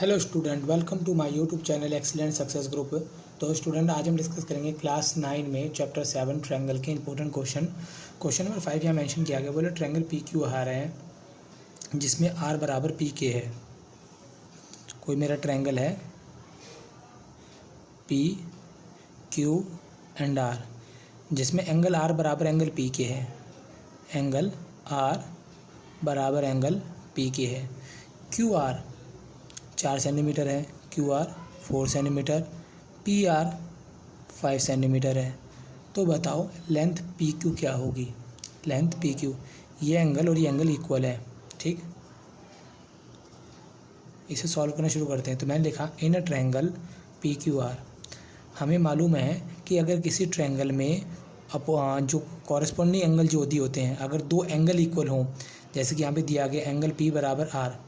Hello student, welcome to my YouTube channel excellent success group. तो student, आज हम discuss करेंगे क्लास 9 में चैप्टर 7 ट्रायंगल के इंपॉर्टेंट क्वेश्चन नंबर 5 यहाँ मेंशन किया गया। बोले ट्रायंगल पी क्यू आ रहा है जिसमें आर बराबर पी के है। कोई मेरा ट्रायंगल है पी क्यू एंड आर जिसमें एंगल आर बराबर एंगल पी के है। एंगल आर बराबर एंगल पी के है। क्यू आर 4 सेंटीमीटर है, Q R 4 centimetre, P R 5 centimetre है। तो बताओ लेंथ पी क्यू क्या होगी। लेंथ पी क्यू, ये एंगल और ये एंगल इक्वल है। ठीक, इसे सॉल्व करना शुरू करते हैं। तो मैंने लिखा in a triangle P Q R. हमें मालूम है कि अगर किसी ट्रायंगल में जो कॉरेस्पॉन्डिंग एंगल जो होते हैं, अगर दो एंगल इक्वल हों, जैसे कि यहाँ पे दिया गया एंगल पी बराबर आर,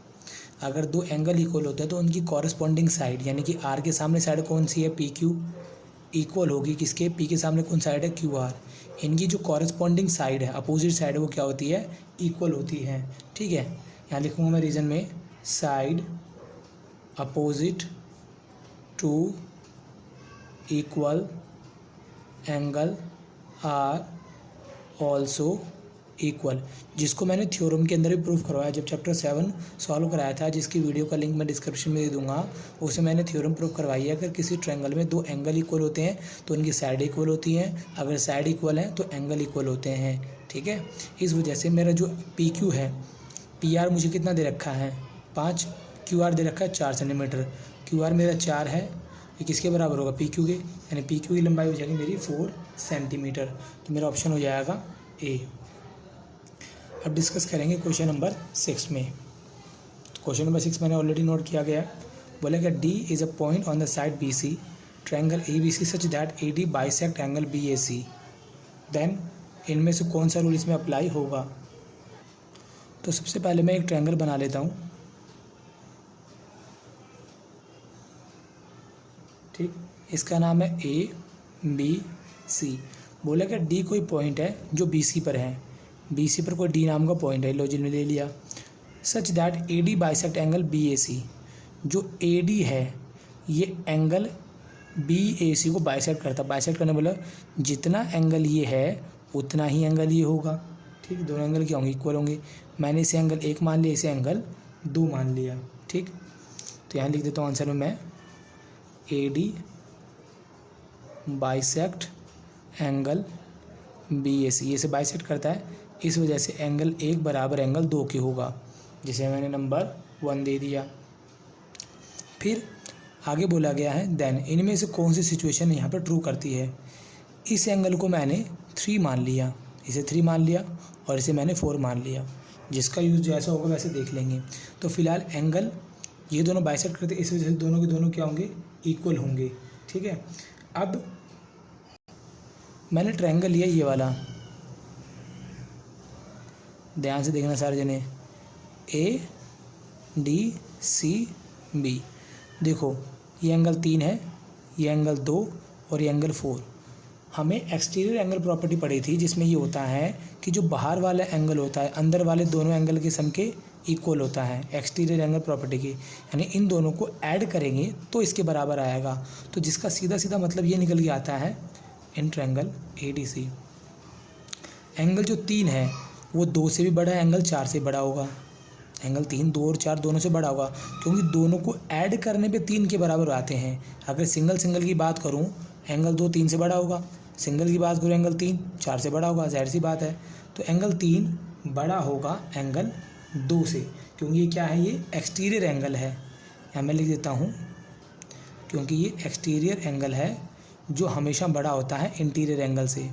अगर दो एंगल इक्वल होते हैं तो उनकी कॉरेस्पॉन्डिंग साइड यानी कि आर के सामने साइड कौन सी है, पी क्यू, इक्वल होगी किसके, पी के सामने कौन साइड है, क्यू आर। इनकी जो कॉरेस्पॉन्डिंग साइड है, अपोजिट साइड है, वो क्या होती है, इक्वल होती है। ठीक है, यहाँ लिखूँगा मैं रीजन में, side opposite to equal angle are also equal, जिसको मैंने थ्योरम के अंदर भी प्रूफ करवाया जब चैप्टर 7 सॉल्व कराया था, जिसकी वीडियो का लिंक मैं डिस्क्रिप्शन में दे दूंगा। उसे मैंने थ्योरम प्रूफ करवाई है। अगर किसी ट्रायंगल में दो एंगल इक्वल होते हैं तो उनकी साइड इक्वल होती हैं, अगर साइड इक्वल है तो एंगल इक्वल होते हैं। ठीक है, इस वजह से मेरा जो पी क्यू है, पी आर मुझे कितना दे रखा है 5, क्यू आर दे रखा है 4 सेंटीमीटर। क्यू आर मेरा 4 है, ये किसके बराबर होगा, पी क्यू के, यानी पी क्यू की लंबाई हो जाएगी मेरी 4 सेंटीमीटर। तो मेरा ऑप्शन हो जाएगा ए। अब डिस्कस करेंगे क्वेश्चन नंबर 6 में। क्वेश्चन नंबर 6 मैंने ऑलरेडी नोट किया गया। बोलेगा D is a point on the side B C, triangle A B C such that A D bisect angle B A C, then इनमें से कौन सा रूल इसमें अप्लाई होगा। तो सबसे पहले मैं एक ट्रायंगल बना लेता हूँ। ठीक, इसका नाम है ए बी सी। बोलेगा डी कोई पॉइंट है जो बी सी पर है, बी सी पर कोई डी नाम का पॉइंट है, लॉजिक में ले लिया। Such that A D bisect angle B A C, जो ए डी है ये एंगल बी ए सी को बाइसेक्ट करता। बाइसेक्ट करने बोला जितना एंगल ये है उतना ही एंगल ये होगा। ठीक, दोनों एंगल क्या होंगे, इक्वल होंगे। मैंने इसे एंगल 1 मान लिया, इसे एंगल 2 मान लिया। ठीक, तो यहाँ लिख देता हूँ आंसर में मैं, A D bisect angle B A C, ये से बाइसेक्ट करता है, इस वजह से एंगल 1 बराबर एंगल 2 के होगा, जिसे मैंने नंबर 1 दे दिया। फिर आगे बोला गया है देन इनमें से कौन सी सिचुएशन यहाँ पर ट्रू करती है। इस एंगल को मैंने 3 मान लिया, इसे 3 मान लिया और इसे मैंने 4 मान लिया, जिसका यूज़ जैसा होगा वैसे देख लेंगे। तो फिलहाल एंगल ये दोनों बाइसेक्ट करते, इस वजह से दोनों के दोनों क्या होंगे, इक्वल होंगे। ठीक है, अब मैंने ट्रायंगल लिया ये वाला, ध्यान से देखना सारे जने, ए डी सी बी। देखो ये एंगल 3 है, ये एंगल 2 और ये एंगल 4। हमें एक्सटीरियर एंगल प्रॉपर्टी पढ़ी थी जिसमें ये होता है कि जो बाहर वाला एंगल होता है अंदर वाले दोनों एंगल के सम के इक्वल होता है, एक्सटीरियर एंगल प्रॉपर्टी की। यानी इन दोनों को ऐड करेंगे तो इसके बराबर आएगा। तो जिसका सीधा सीधा मतलब ये निकल के आता है in triangle A D C, angle जो 3 है वो 2 से भी बड़ा है, एंगल 4 से बड़ा होगा। एंगल 3 2 और 4 दोनों से बड़ा होगा, क्योंकि दोनों को ऐड करने पे 3 के बराबर आते हैं। अगर सिंगल की बात करूं, एंगल 2 3 से बड़ा होगा, सिंगल की बात करूं एंगल 3 4 से बड़ा होगा, जाहिर सी बात है। तो एंगल 3 बड़ा होगा एंगल 2 से, क्योंकि ये क्या है, ये एक्सटीरियर एंगल है। यहाँ मैं लिख देता हूँ, क्योंकि ये एक्सटीरियर एंगल है जो हमेशा बड़ा होता है इंटीरियर एंगल से,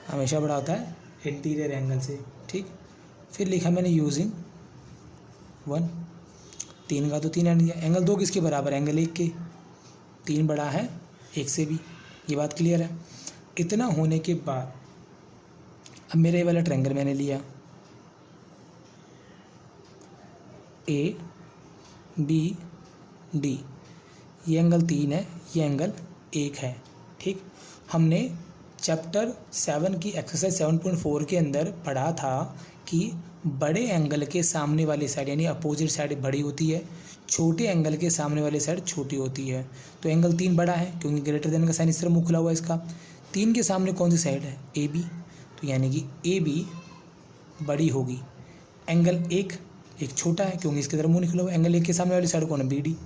हमेशा बड़ा होता है इंटीरियर एंगल से। ठीक, फिर लिखा मैंने यूजिंग 1, 3 का तो 3 ऐड किया। एंगल 2 किसके बराबर, एंगल 1 के, 3 बड़ा है 1 से भी, ये बात क्लियर है। इतना होने के बाद अब मेरा ये वाला ट्रायंगल मैंने लिया, ए बी डी, ये एंगल 3 है, ये एंगल 1 है। ठीक, हमने चैप्टर 7 की एक्सरसाइज 7.4 के अंदर पढ़ा था कि बड़े एंगल के सामने वाली साइड यानी अपोजिट साइड बड़ी होती है, छोटे एंगल के सामने वाली साइड छोटी होती है। तो एंगल 3 बड़ा है क्योंकि ग्रेटर देन का साइन इस तरह मुँह खुला हुआ है इसका। 3 के सामने कौन सी साइड है? ए बी, तो यानी कि ए बी बड़ी होगी। एंगल 1 छोटा है क्योंकि इसकी तरफ मुँह निकला हुआ है। एंगल 1 के सामने वाली साइड कौन है? B D.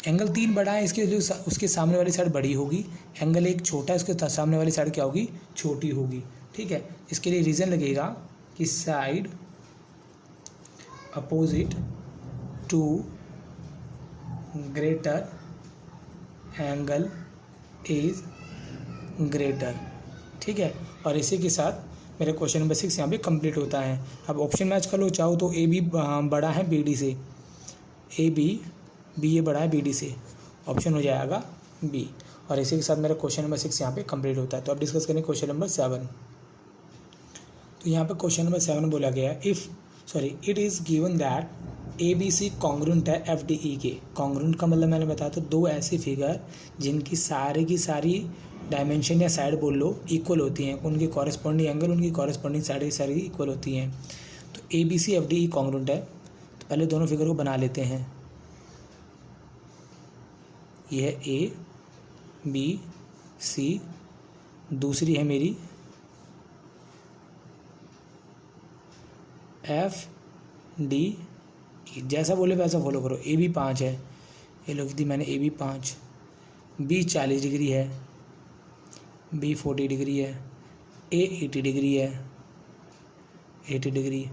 एंगल 3 बड़ा है, इसके लिए उसके सामने वाली साइड बड़ी होगी। एंगल 1 छोटा है, उसके सामने वाली साइड क्या होगी? छोटी होगी। ठीक है, इसके लिए रीज़न लगेगा कि side opposite to greater angle is greater. ठीक है, और इसी के साथ मेरा क्वेश्चन नंबर 6 यहाँ पे कंप्लीट होता है। अब ऑप्शन मैच कर लो, चाहो तो ए बी बड़ा है बी डी से, ए बी ये बड़ा है बी डी से, ऑप्शन हो जाएगा बी। और इसी के साथ मेरा क्वेश्चन नंबर 6 यहाँ पे कंप्लीट होता है। तो अब डिस्कस करेंगे क्वेश्चन नंबर 7। तो यहाँ पे क्वेश्चन नंबर 7 में बोला गया है it is given that A B C congruent है एफ डी ई के। कॉन्ग्रुएंट का मतलब मैंने बताया था 2 ऐसी फिगर जिनकी सारी की सारी डायमेंशन या साइड बोल लो इक्वल होती हैं, उनकी कॉरेस्पॉन्डिंग एंगल उनकी कॉरेस्पॉन्डिंग सारी इक्वल होती हैं। तो A B C F D E congruent है। तो पहले दोनों फिगर को बना लेते हैं। यह है ए बी सी, दूसरी है मेरी एफ डी ई। जैसा बोले वैसा फॉलो करो। ए बी 5 है, ये लिख दी मैंने ए बी 5। बी 40 डिग्री है, बी 40 डिग्री है, ए 80 डिग्री है, 80 degree.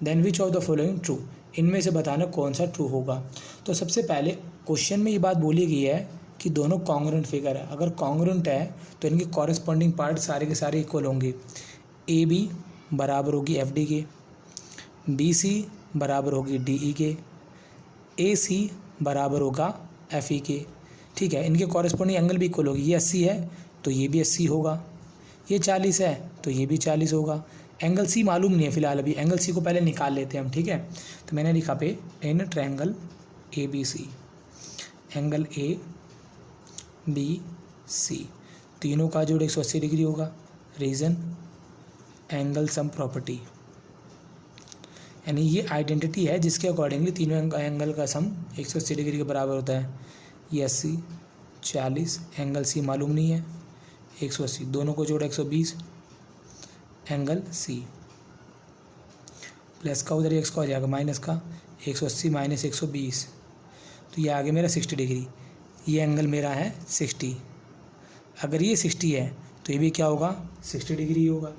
Then which of the following true, इनमें से बताना कौन सा ट्रू होगा। तो सबसे पहले क्वेश्चन में ये बात बोली गई है कि दोनों कॉन्ग्रुएंट फिगर है। अगर कॉन्ग्रुएंट है तो इनके कॉरेस्पॉन्डिंग पार्ट सारे के सारे इक्वल होंगे। ए बी बराबर होगी एफ डी के, बी सी बराबर होगी डी ई के, ए सी बराबर होगा एफ ई के। ठीक है, इनके कॉरेस्पॉन्डिंग एंगल भी इक्वल होगी। ये 80 है तो ये भी 80 होगा, ये 40 है तो ये भी 40 होगा। एंगल सी मालूम नहीं है फिलहाल, अभी एंगल सी को पहले निकाल लेते हैं हम। ठीक है, तो मैंने लिखा पे in triangle A B C, angle A B C तीनों का जोड़ 180 डिग्री होगा। रीज़न एंगल सम प्रॉपर्टी, यानी ये आइडेंटिटी है जिसके अकॉर्डिंगली तीनों एंगल का सम 180 डिग्री के बराबर होता है। ये 80 40, एंगल सी मालूम नहीं है, 180 दोनों को जोड़ 120, एंगल सी प्लस का उधर एक्स का हो जाएगा माइनस का, 180 माइनस 120, तो ये आगे मेरा 60 डिग्री। ये एंगल मेरा है 60। अगर ये 60 है तो ये भी क्या होगा? 60 डिग्री होगा।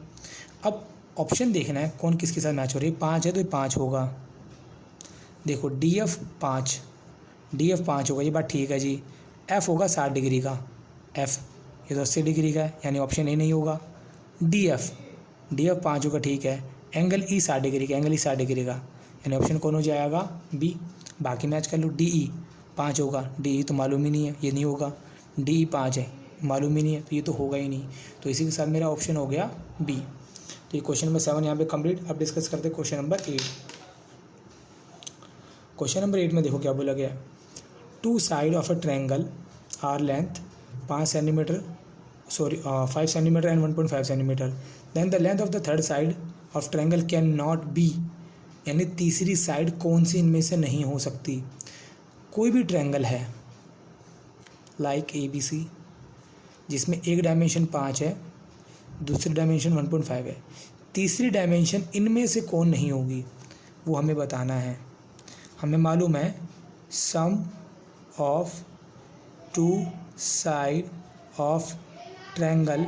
अब ऑप्शन देखना है कौन किसके साथ मैच हो रही है। 5 है तो ये 5 होगा। देखो डी एफ 5 होगा, ये बात ठीक है जी। एफ होगा 60 डिग्री का, एफ ये तो 80 डिग्री का है, यानी ऑप्शन ए नहीं होगा। डी एफ 5 होगा, ठीक है। एंगल ई 60 डिग्री का, एंगल ई 60 डिग्री का, यानी ऑप्शन कौन हो जाएगा? बी। बाकी मैच कर लो। डी ई 5 होगा, डी ई तो मालूम ही नहीं है, ये नहीं होगा। डी ई 5 है, मालूम ही नहीं है, तो ये तो होगा ही नहीं। तो इसी के साथ मेरा ऑप्शन हो गया बी। तो ये क्वेश्चन नंबर 7 यहाँ पे कंप्लीट। अब डिस्कस करते हैं क्वेश्चन नंबर 8। क्वेश्चन नंबर 8 में देखो क्या बोला गया है। 2 side of a triangle are length 5 centimetre and 1.5 centimetre. Then the length of the third side of triangle can not be, यानी तीसरी साइड कौन सी इनमें से नहीं हो सकती। कोई भी ट्रायंगल है लाइक ए बी सी जिसमें एक डायमेंशन 5 है, दूसरी डायमेंशन 1.5 है, तीसरी डायमेंशन इनमें से कौन नहीं होगी वो हमें बताना है। हमें मालूम है sum of 2 side of triangle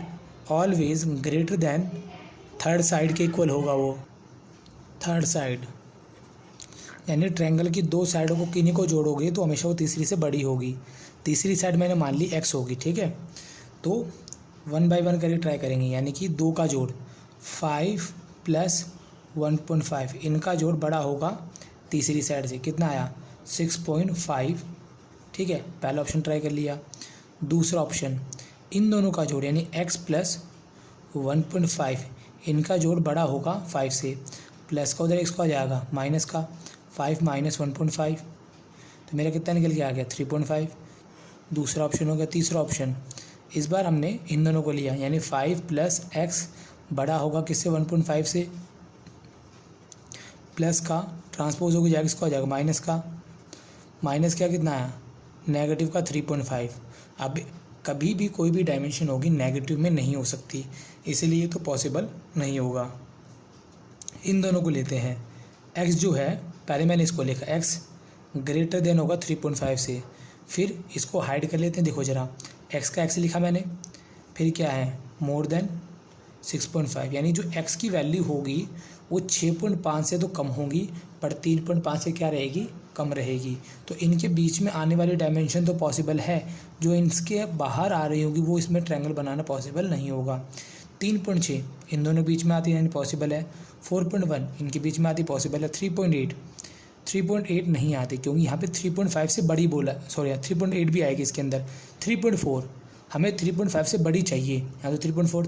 always greater than third side के इक्वल होगा। वो थर्ड साइड यानी ट्रायंगल की 2 साइडों को किन्हीं को जोड़ोगे तो हमेशा वो तीसरी से बड़ी होगी। तीसरी साइड मैंने मान ली x होगी, ठीक है। तो 1 बाई 1 करके ट्राई करेंगे, यानी कि 2 का जोड़ 5 + 1.5, इनका जोड़ बड़ा होगा तीसरी साइड से। कितना आया? 6.5, ठीक है। पहला ऑप्शन ट्राई कर लिया। दूसरा ऑप्शन इन दोनों का जोड़ यानी x + 1.5, इनका जोड़ बड़ा होगा 5 से। प्लस का उधर x को आ जाएगा माइनस का, 5 - 1.5, तो मेरा कितना निकल के आ गया? 3.5। दूसरा ऑप्शन हो गया। तीसरा ऑप्शन इस बार हमने इन दोनों को लिया, यानी 5 + x बड़ा होगा किससे? 1.5 से, प्लस का ट्रांसपोज होगी जाएगा, इसको आ जाएगा माइनस का, माइनस क्या कितना है नेगेटिव का 3.5। अब कभी भी कोई भी डायमेंशन होगी नेगेटिव में नहीं हो सकती, इसीलिए तो पॉसिबल नहीं होगा। इन दोनों को लेते हैं। x जो है पहले मैंने इसको लिखा x ग्रेटर देन होगा 3.5 से, फिर इसको हाइड कर लेते हैं। देखो ज़रा x का x लिखा मैंने, फिर क्या है मोर देन 6.5, यानी जो x की वैल्यू होगी वो 6.5 से तो कम होगी पर 3.5 से क्या रहेगी कम रहेगी। तो इनके बीच में आने वाली डायमेंशन तो पॉसिबल है, जो इनके बाहर आ रही होगी वो इसमें ट्रायंगल बनाना पॉसिबल नहीं होगा। 3.6 इन दोनों बीच में आती है यानी पॉसिबल है। 4.1 इनके बीच में आती पॉसिबल है। 3.8 नहीं आती क्योंकि यहाँ पे 3.5 से बड़ी बोला, सॉरी 3.8 भी आएगी इसके अंदर। 3.4 हमें 3.5 से बड़ी चाहिए, यहाँ तो 3.4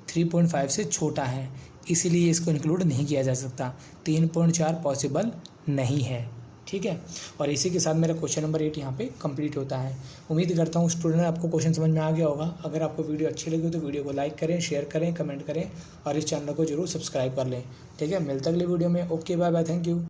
3.5 से छोटा है, इसीलिए इसको इंक्लूड नहीं किया जा सकता। 3.4 पॉसिबल नहीं है, ठीक है। और इसी के साथ मेरा क्वेश्चन नंबर 8 यहाँ पे कंप्लीट होता है। उम्मीद करता हूँ स्टूडेंट आपको क्वेश्चन समझ में आ गया होगा। अगर आपको वीडियो अच्छी लगी हो तो वीडियो को लाइक करें, शेयर करें, कमेंट करें और इस चैनल को जरूर सब्सक्राइब कर लें, ठीक है। मिलता अगले वीडियो में। Okay bye bye, thank you.